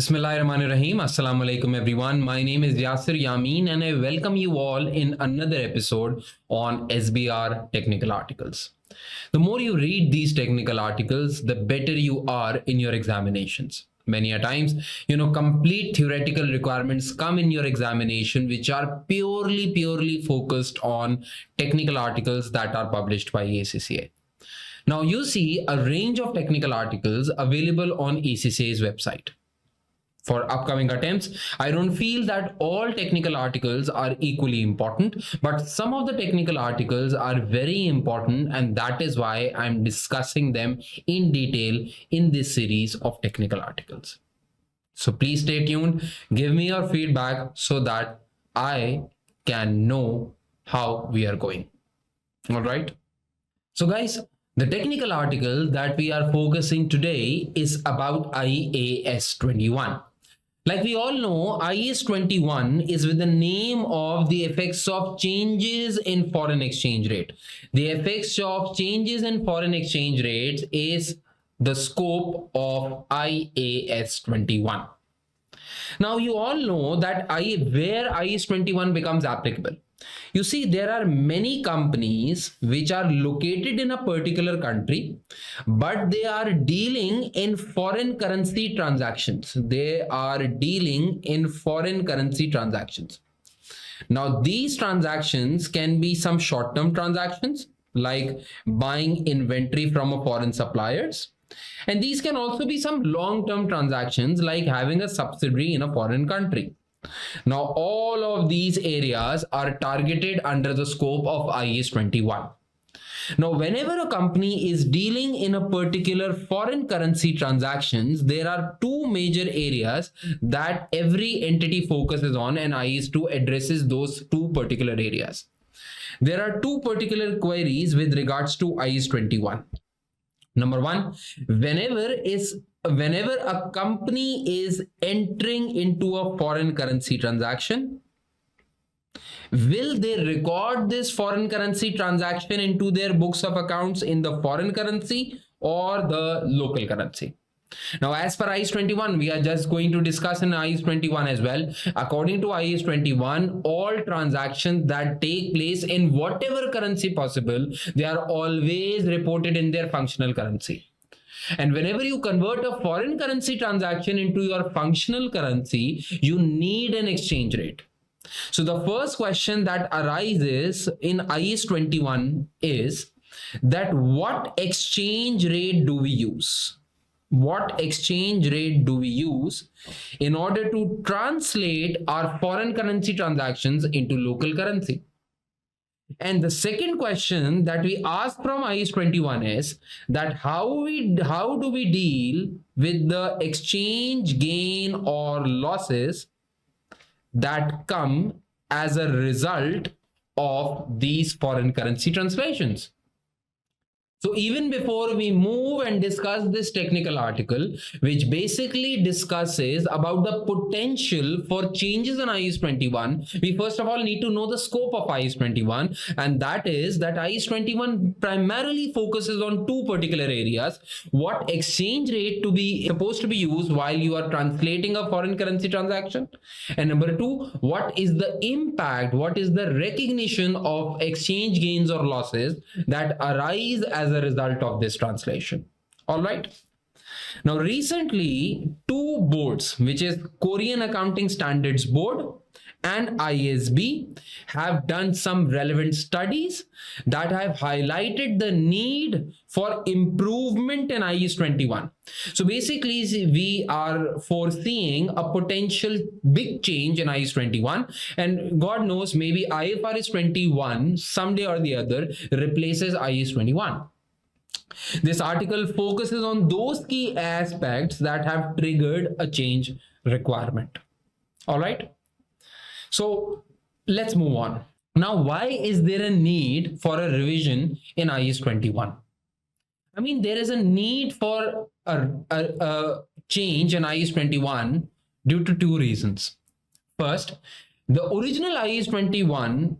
Bismillahirrahmanirrahim. Assalamu alaikum everyone. My name is Yasir Yamin and I welcome you all in another episode on SBR technical articles. The more you read these technical articles, the better you are in your examinations. Many a times, complete theoretical requirements come in your examination which are purely focused on technical articles that are published by ACCA. Now you see a range of technical articles available on ACCA's website. For upcoming attempts, I don't feel that all technical articles are equally important, but some of the technical articles are very important, and that is why I'm discussing them in detail in this series of technical articles. So please stay tuned, give me your feedback so that I can know how we are going. All right. So guys, the technical article that we are focusing today is about IAS 21. Like we all know, IAS 21 is with the name of the effects of changes in foreign exchange rate. The effects of changes in foreign exchange rates is the scope of IAS 21. Now you all know that where IAS 21 becomes applicable. You see, there are many companies which are located in a particular country, but they are dealing in foreign currency transactions. Now, these transactions can be some short-term transactions like buying inventory from a foreign suppliers. And these can also be some long-term transactions like having a subsidiary in a foreign country. Now, all of these areas are targeted under the scope of IAS 21. Now, whenever a company is dealing in a particular foreign currency transactions, there are two major areas that every entity focuses on, and IAS 2 addresses those two particular areas. There are two particular queries with regards to IAS 21. Number one, whenever a company is entering into a foreign currency transaction, will they record this foreign currency transaction into their books of accounts in the foreign currency or the local currency? Now, as per IAS 21, we are just going to discuss in IAS 21 as well. According to IAS 21, all transactions that take place in whatever currency possible, they are always reported in their functional currency. And whenever you convert a foreign currency transaction into your functional currency, you need an exchange rate. So the first question that arises in IAS 21 is that what exchange rate do we use? What exchange rate do we use in order to translate our foreign currency transactions into local currency? And the second question that we ask from IAS 21 is that how do we deal with the exchange gain or losses that come as a result of these foreign currency translations? So even before we move and discuss this technical article, which basically discusses about the potential for changes in IAS 21, we first of all need to know the scope of IAS 21, and that is that IAS 21 primarily focuses on two particular areas: what exchange rate supposed to be used while you are translating a foreign currency transaction, and number two, what is the impact, what is the recognition of exchange gains or losses that arise as a result of this translation. All right. Now, recently, two boards, which is Korean Accounting Standards Board and ISB, have done some relevant studies that have highlighted the need for improvement in IAS 21. So basically, we are foreseeing a potential big change in IAS 21, and God knows, maybe IFRS 21 someday or the other replaces IAS 21. This article focuses on those key aspects that have triggered a change requirement. All right. So let's move on. Now, why is there a need for a revision in IAS 21? I mean, there is a need for a change in IAS 21 due to two reasons. First, the original IAS 21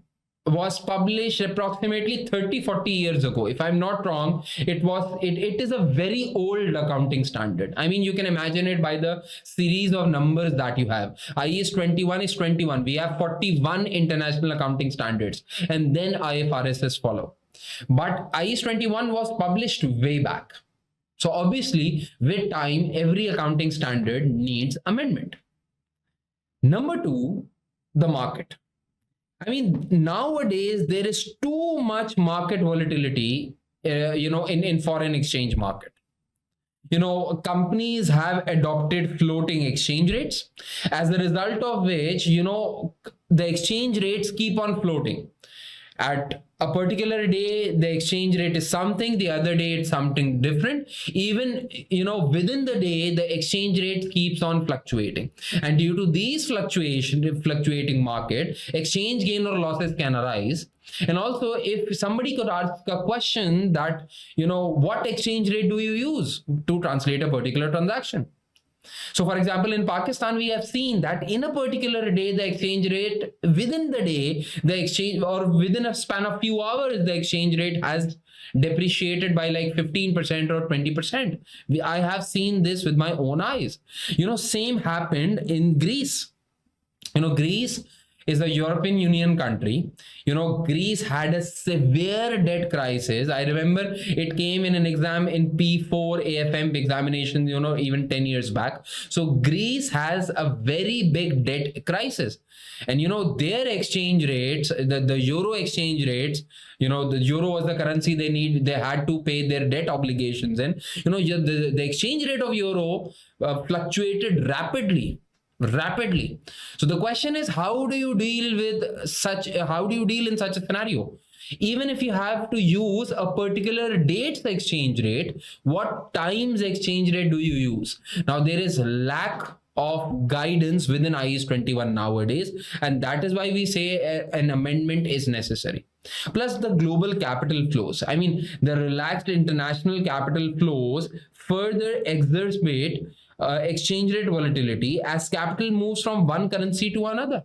was published approximately 30-40 years ago. If I'm not wrong, it is a very old accounting standard. I mean, you can imagine it by the series of numbers that you have. IAS 21 is 21. We have 41 international accounting standards, and then IFRS follow. But IAS 21 was published way back. So obviously, with time, every accounting standard needs amendment. Number two, the market. I mean, nowadays there is too much market volatility, in foreign exchange market. Companies have adopted floating exchange rates, as a result of which, the exchange rates keep on floating. At a particular day, the exchange rate is something, the other day it's something different. Even, within the day, the exchange rate keeps on fluctuating. And due to these fluctuating market, exchange gain or losses can arise. And also, if somebody could ask a question that, what exchange rate do you use to translate a particular transaction? So, for example, in Pakistan, we have seen that in a particular day, the exchange rate within the day, the exchange, or within a span of few hours, the exchange rate has depreciated by like 15% or 20%. I have seen this with my own eyes. Same happened in Greece. Greece is a European Union country. Greece had a severe debt crisis. I remember it came in an exam in P4 AFM examination, even 10 years back. So Greece has a very big debt crisis. And their exchange rates, the euro exchange rates, the euro was the currency they had to pay their debt obligations. And the exchange rate of euro fluctuated rapidly. So the question is, how do you deal in such a scenario? Even if you have to use a particular date's exchange rate, what time's exchange rate do you use? Now, there is lack of guidance within IAS 21 nowadays, and that is why we say an amendment is necessary. Plus the global capital flows. I mean, the relaxed international capital flows further exacerbate exchange rate volatility as capital moves from one currency to another.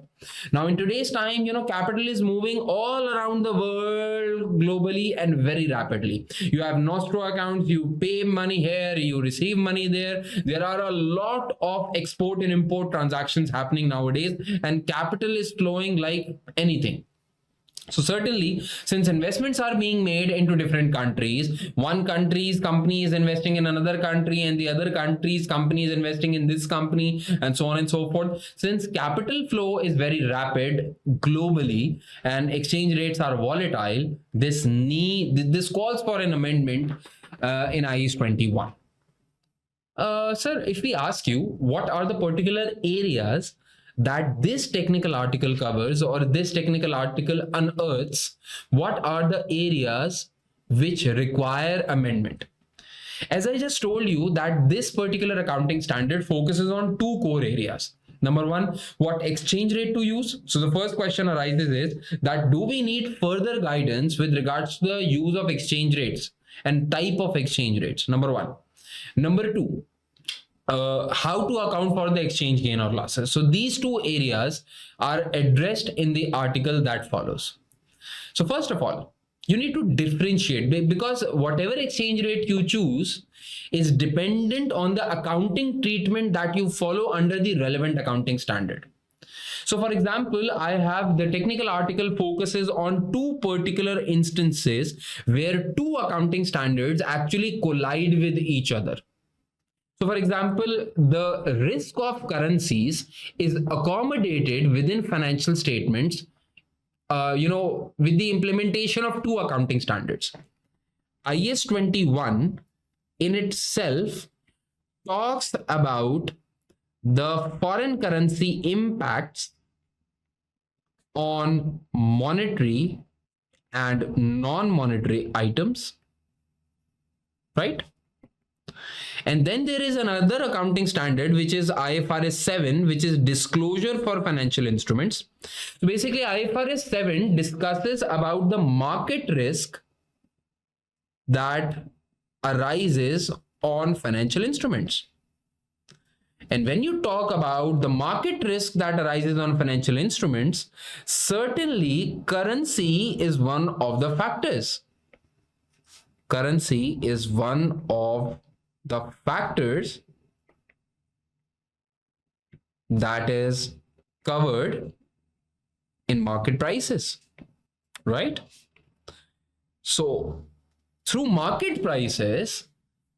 Now, in today's time, capital is moving all around the world globally and very rapidly. You have nostro accounts, you pay money here, you receive money there. There are a lot of export and import transactions happening nowadays, and capital is flowing like anything. So certainly, since investments are being made into different countries, one country's company is investing in another country, and the other country's company is investing in this company, and so on and so forth. Since capital flow is very rapid globally and exchange rates are volatile, this calls for an amendment in IAS 21. Sir, if we ask you, what are the particular areas that this technical article covers, or this technical article unearths, what are the areas which require amendment? As I just told you, that this particular accounting standard focuses on two core areas. Number one, what exchange rate to use. So the first question arises is that, do we need further guidance with regards to the use of exchange rates and type of exchange rates? Number one. Number two, how to account for the exchange gain or losses. So these two areas are addressed in the article that follows. So first of all, you need to differentiate, because whatever exchange rate you choose is dependent on the accounting treatment that you follow under the relevant accounting standard. So for example, I have the technical article focuses on two particular instances where two accounting standards actually collide with each other. So for example, the risk of currencies is accommodated within financial statements, with the implementation of two accounting standards. IAS 21 in itself talks about the foreign currency impacts on monetary and non-monetary items, right? And then there is another accounting standard, which is IFRS 7, which is disclosure for financial instruments. So basically, IFRS 7 discusses about the market risk that arises on financial instruments. And when you talk about the market risk that arises on financial instruments, certainly currency is one of the factors. Currency is one of the factors that is covered in market prices, right? So through market prices,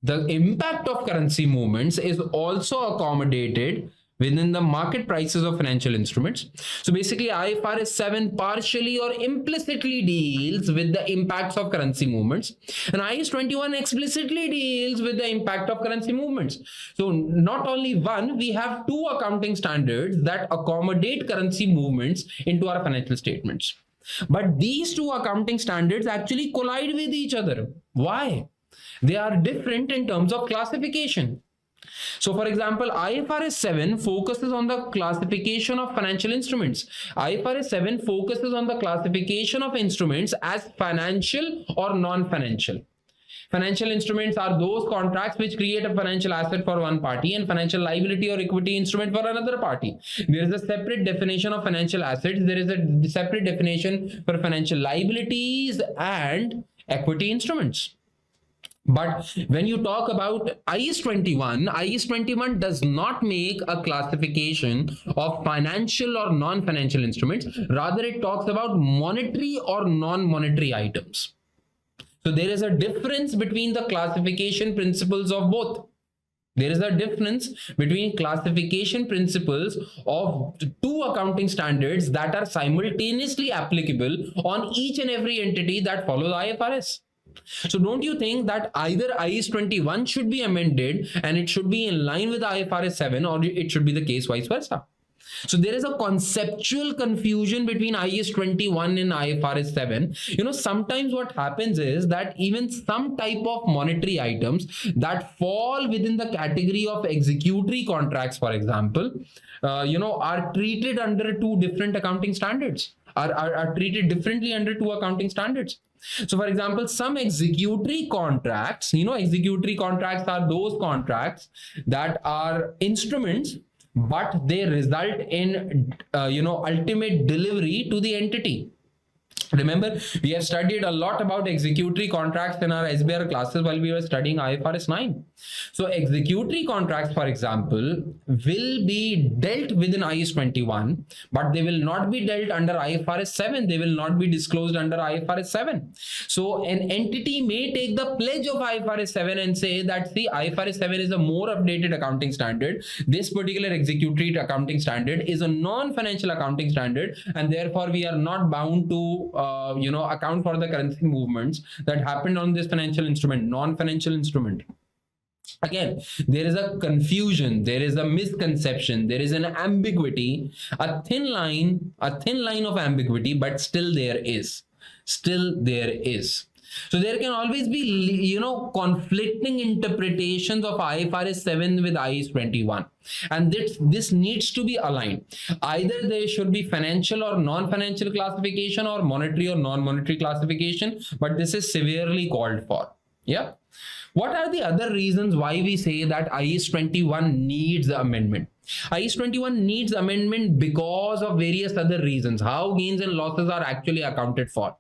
the impact of currency movements is also accommodated within the market prices of financial instruments. So basically, IFRS 7 partially or implicitly deals with the impacts of currency movements, and IAS 21 explicitly deals with the impact of currency movements. So not only one, we have two accounting standards that accommodate currency movements into our financial statements. But these two accounting standards actually collide with each other. Why? They are different in terms of classification. So for example, IFRS 7 focuses on the classification of financial instruments. IFRS 7 focuses on the classification of instruments as financial or non-financial. Financial instruments are those contracts which create a financial asset for one party and financial liability or equity instrument for another party. There is a separate definition of financial assets. There is a separate definition for financial liabilities and equity instruments. But when you talk about IAS 21 does not make a classification of financial or non-financial instruments. Rather, it talks about monetary or non-monetary items. So there is a difference between the classification principles of both. There is a difference between classification principles of two accounting standards that are simultaneously applicable on each and every entity that follows IFRS. So don't you think that either IAS 21 should be amended and it should be in line with IFRS 7, or it should be the case vice versa? So there is a conceptual confusion between IAS 21 and IFRS 7. Sometimes what happens is that even some type of monetary items that fall within the category of executory contracts, for example, are treated under two different accounting standards, are treated differently under two accounting standards. So for example, some executory contracts, executory contracts are those contracts that are instruments, but they result in, ultimate delivery to the entity. Remember, we have studied a lot about executory contracts in our SBR classes while we were studying IFRS 9. So executory contracts, for example, will be dealt within IAS 21, but they will not be dealt under IFRS 7. They will not be disclosed under IFRS 7. So an entity may take the pledge of IFRS 7 and say that, see, IFRS 7 is a more updated accounting standard. This particular executory accounting standard is a non-financial accounting standard, and therefore we are not bound to account for the currency movements that happened on this financial instrument, non-financial instrument. Again, there is a confusion, there is a misconception, there is an ambiguity, a thin line of ambiguity, but still there is. So there can always be, conflicting interpretations of IFRS 7 with IAS 21. And this needs to be aligned. Either there should be financial or non-financial classification, or monetary or non-monetary classification, but this is severely called for. Yeah. What are the other reasons why we say that IAS 21 needs amendment? IAS 21 needs amendment because of various other reasons, how gains and losses are actually accounted for.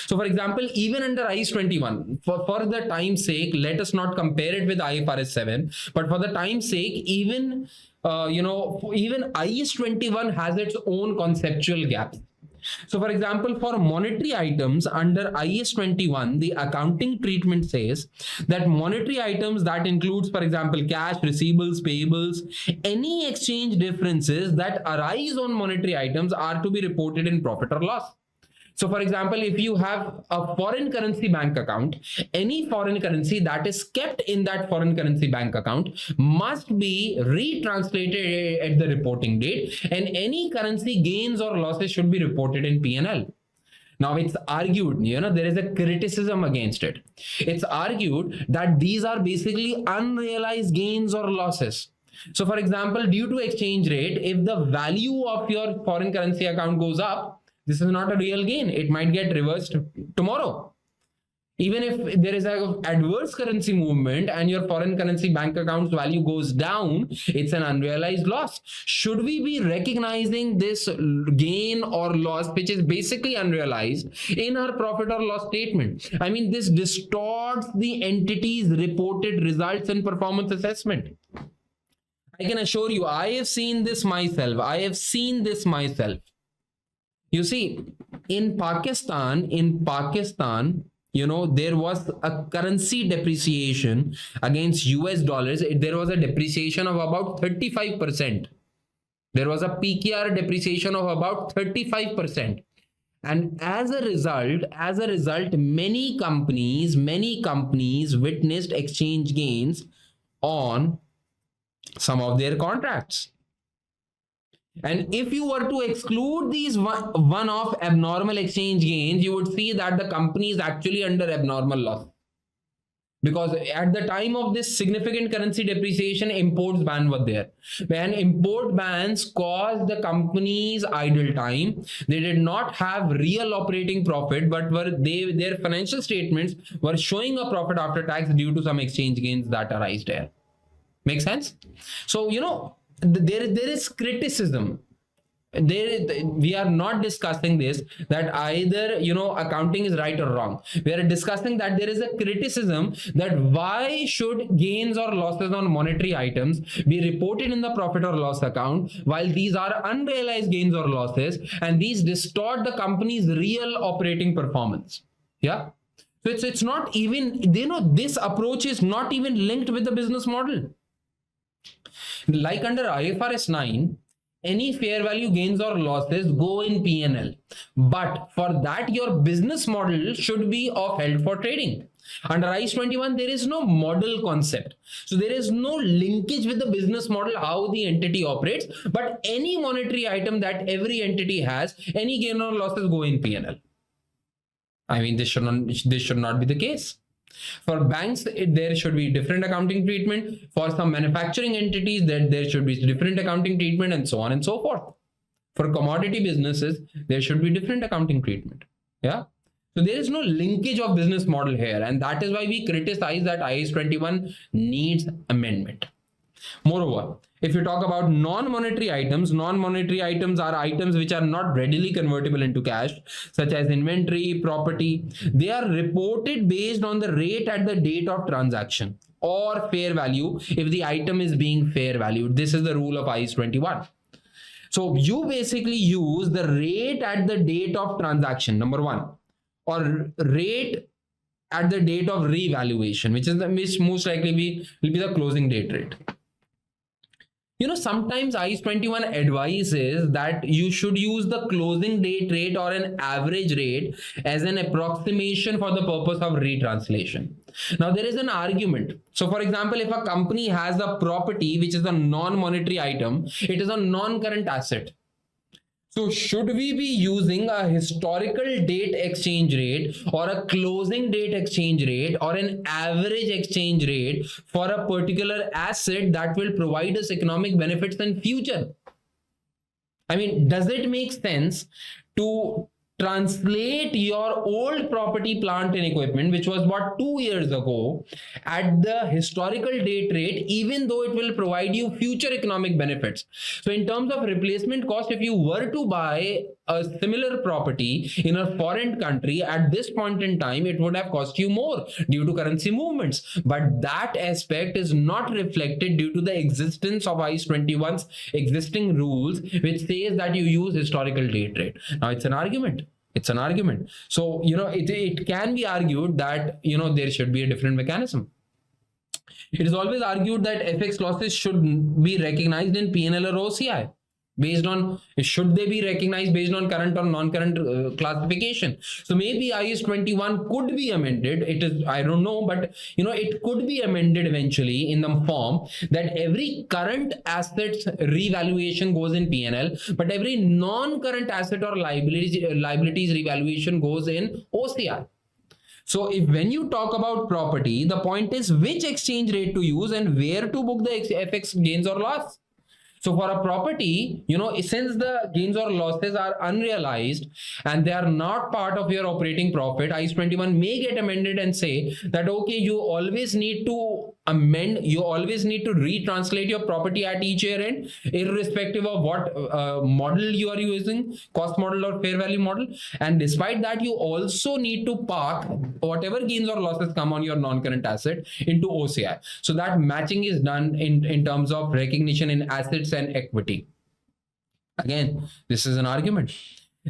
So for example, even under IAS 21, for the time's sake, let us not compare it with IFRS 7, but for the time's sake, even IAS 21 has its own conceptual gaps. So for example, for monetary items under IAS 21, the accounting treatment says that monetary items that includes, for example, cash, receivables, payables, any exchange differences that arise on monetary items are to be reported in profit or loss. So for example, if you have a foreign currency bank account, any foreign currency that is kept in that foreign currency bank account must be retranslated at the reporting date, and any currency gains or losses should be reported in P&L. Now it's argued, there is a criticism against it. It's argued that these are basically unrealized gains or losses. So for example, due to exchange rate, if the value of your foreign currency account goes up, this is not a real gain. It might get reversed tomorrow. Even if there is an adverse currency movement and your foreign currency bank account's value goes down, it's an unrealized loss. Should we be recognizing this gain or loss, which is basically unrealized, in our profit or loss statement? I mean, this distorts the entity's reported results and performance assessment. I can assure you, I have seen this myself. You see, in Pakistan, there was a currency depreciation against US dollars. There was a depreciation of about 35%. There was a PKR depreciation of about 35%. And as a result, many companies witnessed exchange gains on some of their contracts. And if you were to exclude these one-off abnormal exchange gains, you would see that the company is actually under abnormal loss. Because at the time of this significant currency depreciation, imports ban were there. When import bans caused the companies idle time, they did not have real operating profit, but their financial statements were showing a profit after tax due to some exchange gains that arise there. Make sense? So, there is criticism. We are not discussing this, that either accounting is right or wrong. We are discussing that there is a criticism that why should gains or losses on monetary items be reported in the profit or loss account while these are unrealized gains or losses, and these distort the company's real operating performance. Yeah. So it's not even, this approach is not even linked with the business model. Like under IFRS 9, any fair value gains or losses go in P&L. But for that, your business model should be of held for trading. Under IAS 21, there is no model concept. So there is no linkage with the business model, how the entity operates. But any monetary item that every entity has, any gain or losses go in P&L. I mean, this should not be the case. For banks, there should be different accounting treatment. For some manufacturing entities, there should be different accounting treatment, and so on and so forth. For commodity businesses, there should be different accounting treatment. Yeah. So there is no linkage of business model here, and that is why we criticize that IAS 21 needs amendment. Moreover, if you talk about non-monetary items are items which are not readily convertible into cash, such as inventory, property. They are reported based on the rate at the date of transaction or fair value if the item is being fair valued. This is the rule of IAS 21. So you basically use the rate at the date of transaction, number one, or rate at the date of revaluation, which most likely will be the closing date rate. Sometimes IAS 21 advises that you should use the closing date rate or an average rate as an approximation for the purpose of retranslation. Now, there is an argument. So, for example, if a company has a property which is a non-monetary item, it is a non-current asset. So should we be using a historical date exchange rate or a closing date exchange rate or an average exchange rate for a particular asset that will provide us economic benefits in future? I mean, does it make sense to translate your old property, plant and equipment, which was bought 2 years ago, at the historical date rate, even though it will provide you future economic benefits? So in terms of replacement cost, if you were to buy a similar property in a foreign country at this point in time, it would have cost you more due to currency movements. But that aspect is not reflected due to the existence of IAS 21's existing rules, which says that you use historical date rate. Now it's an argument. So, it can be argued that, there should be a different mechanism. It is always argued that FX losses should be recognized in P&L or OCI. Should they be recognized based on current or non-current classification? So maybe IAS 21 could be amended. I don't know, but it could be amended eventually in the form that every current asset's revaluation goes in P&L, but every non-current asset or liabilities revaluation goes in OCI. So when you talk about property, the point is which exchange rate to use and where to book the FX gains or loss. So for a property, since the gains or losses are unrealized and they are not part of your operating profit, IAS 21 may get amended and say that, okay, you always need to amend, you always need to retranslate your property at each year end, irrespective of what model you are using, cost model or fair value model. And despite that, you also need to park whatever gains or losses come on your non-current asset into OCI. So that matching is done in terms of recognition in assets and equity. Again, this is an argument.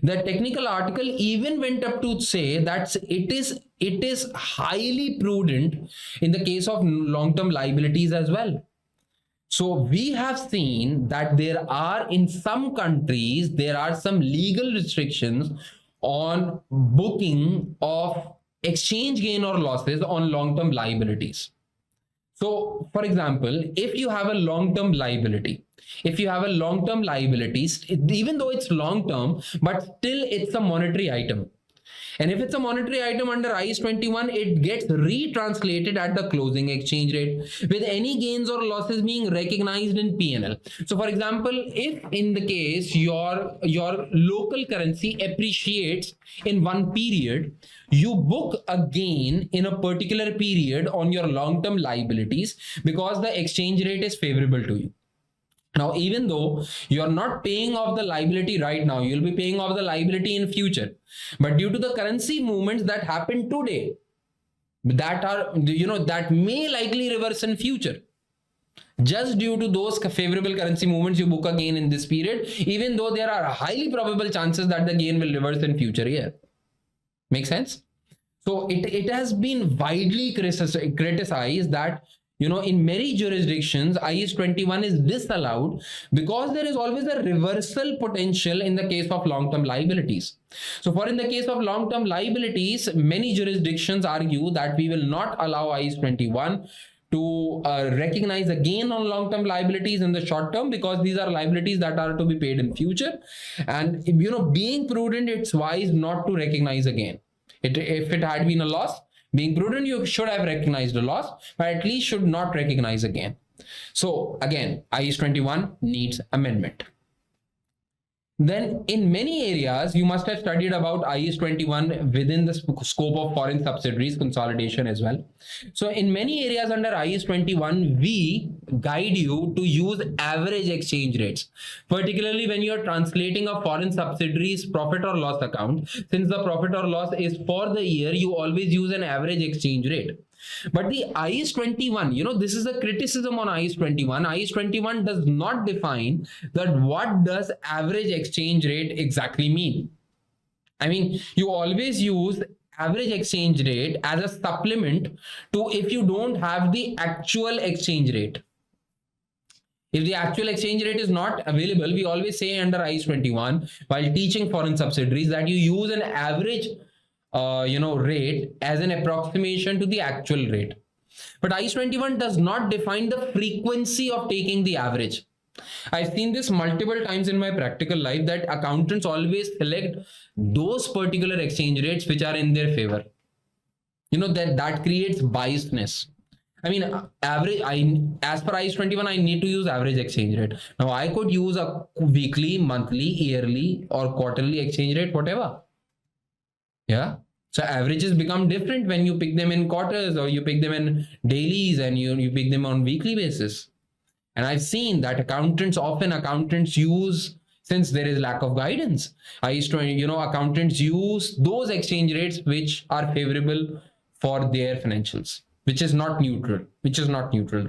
The technical article even went up to say that it is highly prudent in the case of long-term liabilities as well. So we have seen that there are, in some countries, there are some legal restrictions on booking of exchange gain or losses on long-term liabilities. So, for example, if you have a long-term liability, even though it's long-term, but still it's a monetary item. And if it's a monetary item under IAS 21, it gets retranslated at the closing exchange rate with any gains or losses being recognized in P&L. So for example, if in the case your local currency appreciates in one period, you book a gain in a particular period on your long-term liabilities because the exchange rate is favorable to you. Now, even though you are not paying off the liability right now, you'll be paying off the liability in future. But due to the currency movements that happen today, that may likely reverse in future. Just due to those favorable currency movements, you book a gain in this period, even though there are highly probable chances that the gain will reverse in future year. Make sense? So it has been widely criticized that in many jurisdictions, IAS 21 is disallowed because there is always a reversal potential in the case of long-term liabilities. So in the case of long-term liabilities, many jurisdictions argue that we will not allow IAS 21 to recognize a gain on long-term liabilities in the short term because these are liabilities that are to be paid in future. And being prudent, it's wise not to recognize a gain. If it had been a loss, being prudent, you should have recognized a loss, but at least should not recognize a gain. So again, IAS 21 needs amendment. Then in many areas, you must have studied about IAS 21 within the scope of foreign subsidiaries consolidation as well. So in many areas under IAS 21, we guide you to use average exchange rates, particularly when you are translating a foreign subsidiary's profit or loss account. Since the profit or loss is for the year, you always use an average exchange rate. But the IAS 21, this is a criticism on IAS 21. IAS 21 does not define that what does average exchange rate exactly mean. I mean, you always use average exchange rate as a supplement to if you don't have the actual exchange rate. If the actual exchange rate is not available, we always say under IAS 21 while teaching foreign subsidiaries that you use an average rate as an approximation to the actual rate. But IAS 21 does not define the frequency of taking the average. I've seen this multiple times in my practical life that accountants always select those particular exchange rates which are in their favor. That creates biasness. I mean, as per IAS 21, I need to use average exchange rate. Now, I could use a weekly, monthly, yearly, or quarterly exchange rate, whatever. Yeah. So averages become different when you pick them in quarters or you pick them in dailies and you pick them on weekly basis. And I've seen that accountants use, since there is lack of guidance, accountants use those exchange rates which are favorable for their financials, which is not neutral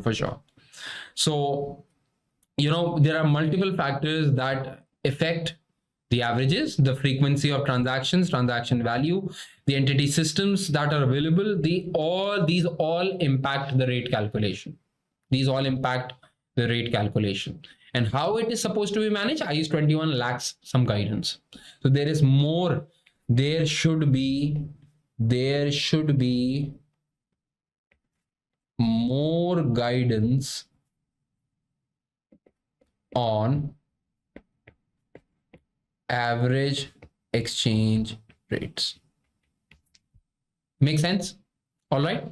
for sure. So, there are multiple factors that affect the averages, the frequency of transactions, transaction value, the entity systems that are available, these all impact the rate calculation. And how it is supposed to be managed, IAS 21 lacks some guidance. So there should be more guidance on average exchange rates. Make sense? All right.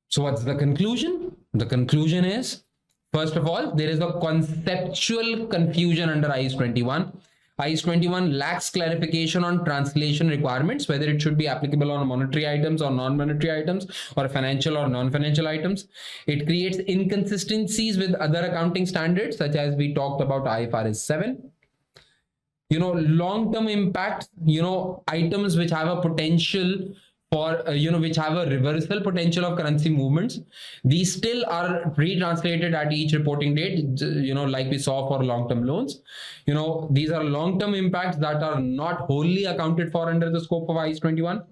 So what's the conclusion? The conclusion is First of all, there is a conceptual confusion under IAS 21. IAS 21 lacks clarification on translation requirements, whether it should be applicable on monetary items or non-monetary items, or financial or non-financial items. It creates inconsistencies with other accounting standards, such as we talked about IFRS 7. Long-term impact, items which have a potential for, which have a reversal potential of currency movements, these still are retranslated at each reporting date, like we saw for long-term loans. These are long-term impacts that are not wholly accounted for under the scope of IAS 21.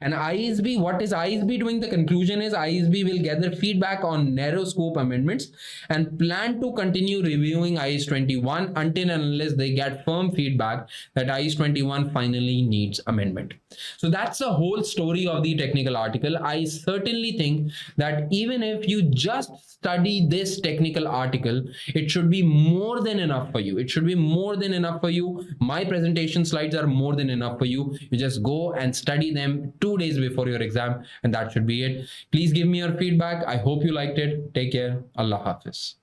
And ISB, what is ISB doing? The conclusion is ISB will gather feedback on narrow scope amendments and plan to continue reviewing IAS 21 until and unless they get firm feedback that IAS 21 finally needs amendment. So that's the whole story of the technical article. I certainly think that even if you just study this technical article, it should be more than enough for you. It should be more than enough for you. My presentation slides are more than enough for you. You just go and study them 2 days before your exam, and that should be it. Please give me your feedback. I hope you liked it. Take care. Allah Hafiz.